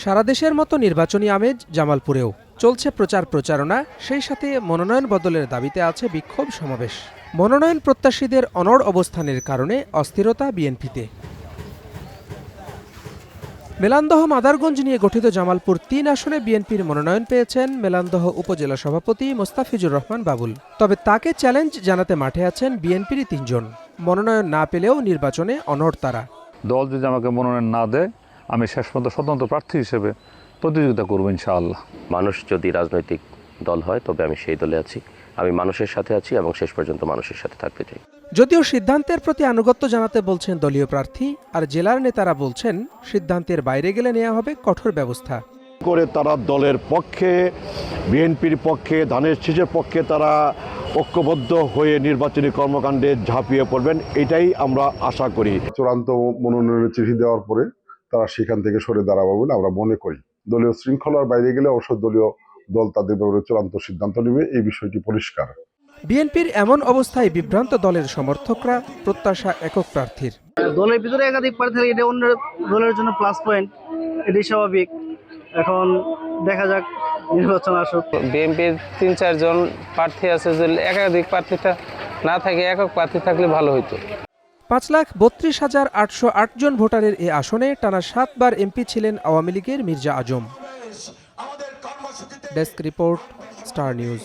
সারা দেশের মতো নির্বাচনী আমেজ জামালপুরেও চলছে প্রচার প্রচারণা, সেই সাথে মনোনয়ন বদলের দাবিতে আছে বিক্ষোভ সমাবেশ। মনোনয়ন প্রত্যাশীদের অনড় অবস্থানের কারণে অস্থিরতা বিএনপিতে। মেলান্দহ মাদারগঞ্জ নিয়ে গঠিত জামালপুর ৩ আসনে বিএনপির মনোনয়ন পেয়েছেন মেলান্দহ উপজেলা সভাপতি মোস্তাফিজুর রহমান বাবুল। তবে তাকে চ্যালেঞ্জ জানাতে মাঠে আছেন বিএনপিরই ৩ জন। মনোনয়ন না পেলেও নির্বাচনে অনড় তারা। দল যদি আমাকে মনোনয়ন না দেয়, আমি শেষ পর্যন্ত স্বতন্ত্র প্রার্থী হিসেবে প্রতিযোগিতা করবো ইনশাআল্লাহ। মানুষ যদি রাজনৈতিক দল হয় তবে আমি সেই দলে আছি। আমি মানুষের সাথে আছি এবং শেষ পর্যন্ত মানুষের সাথে থাকতে চাই। যদিও সিদ্ধান্তের প্রতি আনুগত্য জানাতে বলছেন দলীয় প্রার্থী, আর জেলার নেতারা বলছেন সিদ্ধান্তের বাইরে গেলে নেওয়া হবে কঠোর ব্যবস্থা। করে তারা দলের পক্ষে, বিএনপির পক্ষে, ধানের শীষের পক্ষে তারা ঐক্যবদ্ধ হয়ে নির্বাচনী কর্মকাণ্ডে ঝাঁপিয়ে পড়বেন, এটাই আমরা আশা করি। চূড়ান্ত মনোনয়নের চিঠি দেওয়ার পরে তারা সেখান থেকে সরে দাঁড়াবে বলে আমরা মনে করি। দলীয় শৃঙ্খলার বাইরে গেলে অবশ্য দল তাদের ব্যাপারে চূড়ান্ত সিদ্ধান্ত নেবে, এই বিষয়টি পরিষ্কার। বিএনপির এমন অবস্থায় বিভ্রান্ত দলের সমর্থকরা, প্রত্যাশা একক প্রার্থীর। দলের ভিতরে একাধিক প্রার্থী থাকে, এটা অন্য দলের জন্য প্লাস পয়েন্ট, এটাই স্বাভাবিক। এখন দেখা যাক নির্বাচন আসুক। বিএনপির ৩-৪ জন প্রার্থী আছে, যদি একাধিক প্রার্থীটা না থাকে, একক প্রার্থী থাকলে ভালো হতো। ৫,৩২,৮০৮ জন ভোটারের এ আসনে টানা ৭ বার এমপি ছিলেন আওয়ামী লীগের Mirza Azam. Desk report, star news.